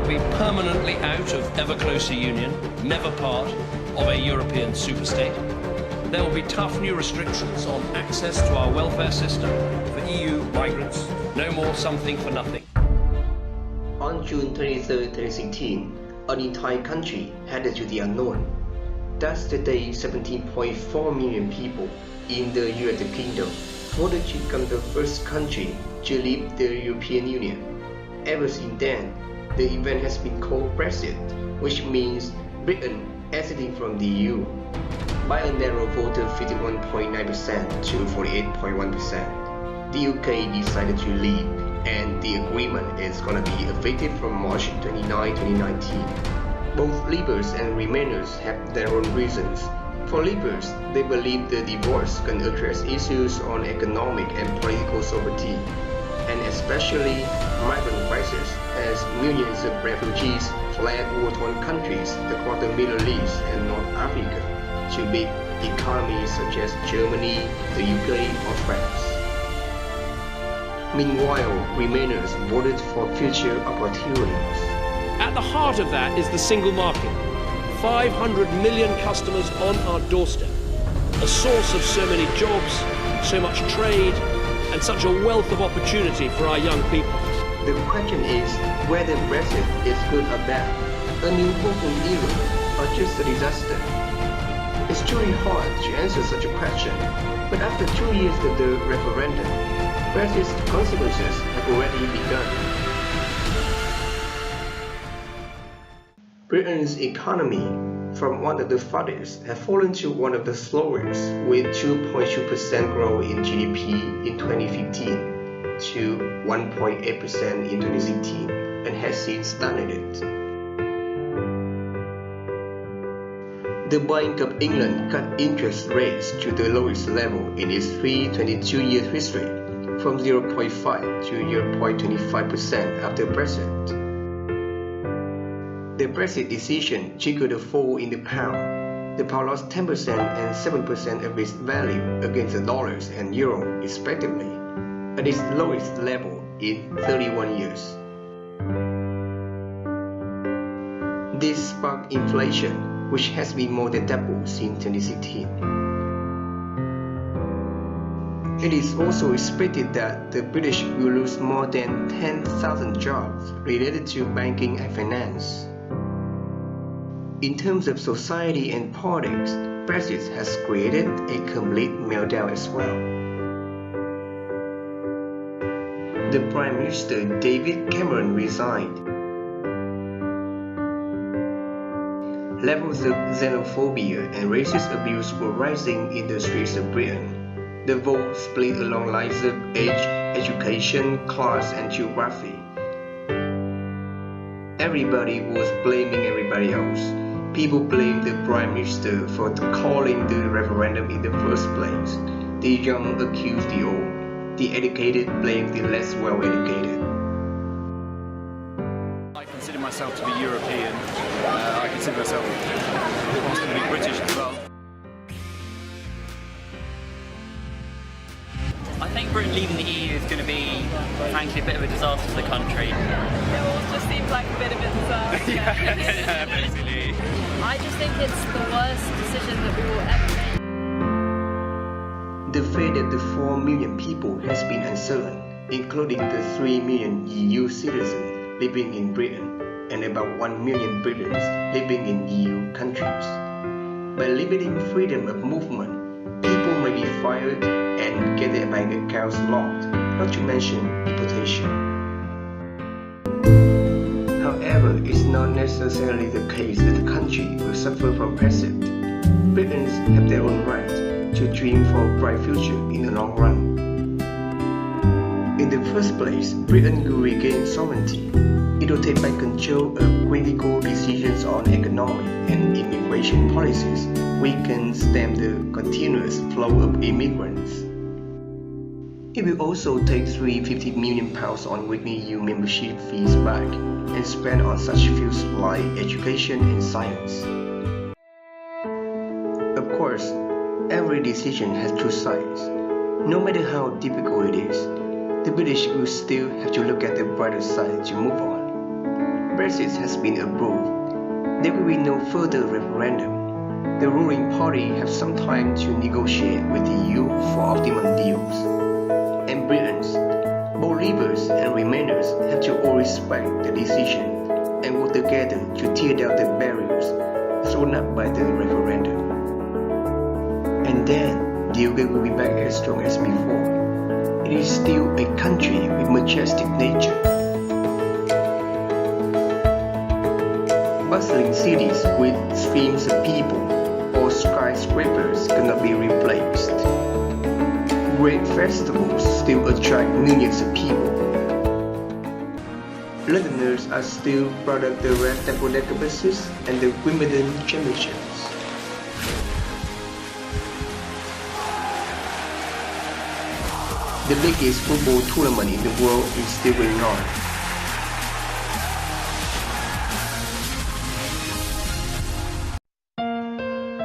will be permanently out of ever closer union, never part of a European superstate. There will be tough new restrictions on access to our welfare system for EU migrants. No more something for nothing. On June 23, 2016, an entire country headed to the unknown. That's the day 17.4 million people in the United Kingdom voted to become the first country to leave the European Union. Ever since then, the event has been called Brexiit, which means Britain exiting from the EU. By a narrow vote of 51.9% to 48.1%, the UK decided to leave, and the agreement is going to be effective from March 29, 2019. Both Leavers and Remainers have their own reasons. For Leavers, they believe the divorce can address issues on economic and political sovereignty, and especially migrant crisis, as millions of refugees fled war-torn countries across the Middle East and North Africa to big economies such as Germany, the UK, or France. Meanwhile, Remainers voted for future opportunities. At the heart of that is the single market. 500 million customers on our doorstep. A source of so many jobs, so much trade, and such a wealth of opportunity for our young people. The question is whether Brexit is good or bad, an important era, or just a disaster. It's truly hard to answer such a question, but after 2 years of the referendum, Brexit's consequences have already begun. Britain's economy, from one of the fastest, has fallen to one of the slowest, with 2.2% growth in GDP in 2015 to 1.8% in 2016, and has since stagnated. The Bank of England cut interest rates to the lowest level in its 22-year history, from 0.5 to 0.25% after Brexit. The Brexit decision triggered a fall in the pound. The pound lost 10% and 7% of its value against the dollars and euro, respectively, at its lowest level in 31 years. This sparked inflation, which has been more than double since 2016. It is also expected that the British will lose more than 10,000 jobs related to banking and finance. In terms of society and politics, Brexit has created a complete meltdown as well. The Prime Minister David Cameron resigned. Levels of xenophobia and racist abuse were rising in the streets of Britain. The vote split along lines of age, education, class, and geography. Everybody was blaming everybody else. People blamed the Prime Minister for calling the referendum in the first place. The young accused the old. The educated blamed the less well-educated. I consider myself to be European. I consider myself possibly British as well. I think Britain leaving the EU is going to be, frankly, a bit of a disaster for the country. It all just seems like a bit of a disaster. Yeah, basically. I just think it's the worst decision that we will ever make. The fate of the 4 million people has been uncertain, including the 3 million EU citizens living in Britain and about 1 million Britons living in EU countries. By limiting freedom of movement, people may be fired and get their bank accounts locked, not to mention deportation. However, it's not necessarily the case that the country will suffer from Brexit. Britons have their own right to dream for a bright future in the long run. In the first place, Britain will regain sovereignty. It will take back control of critical decisions on economic and immigration policies. We can stem the continuous flow of immigrants. It will also take £350 million on weekly EU membership fees back and spend on such fields like education and science. Of course, every decision has two sides. No matter how difficult it is, the British will still have to look at the brighter side to move on. Brexit has been approved, there will be no further referendum. The ruling party have some time to negotiate with the EU for optimum deals. And Britons, both Leavers and Remainers, have to all respect the decision and work together to tear down the barriers thrown up by the referendum. And then the UK will be back as strong as before. It is still a country with majestic nature. Bustling cities with streams of people or skyscrapers cannot be replaced. Great festivals still attract millions of people. Londoners are still proud of the red double-decker buses and the Wimbledon championships. The biggest football tournament in the world is still going on.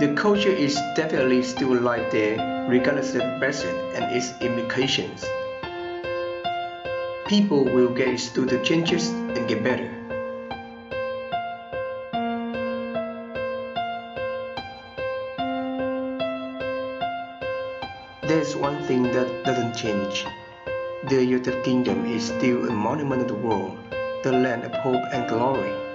The culture is definitely still alive there, regardless of Brexit and its implications. People will get used to the changes and get better. There's one thing that doesn't change. The United Kingdom is still a monument of the world, the land of hope and glory.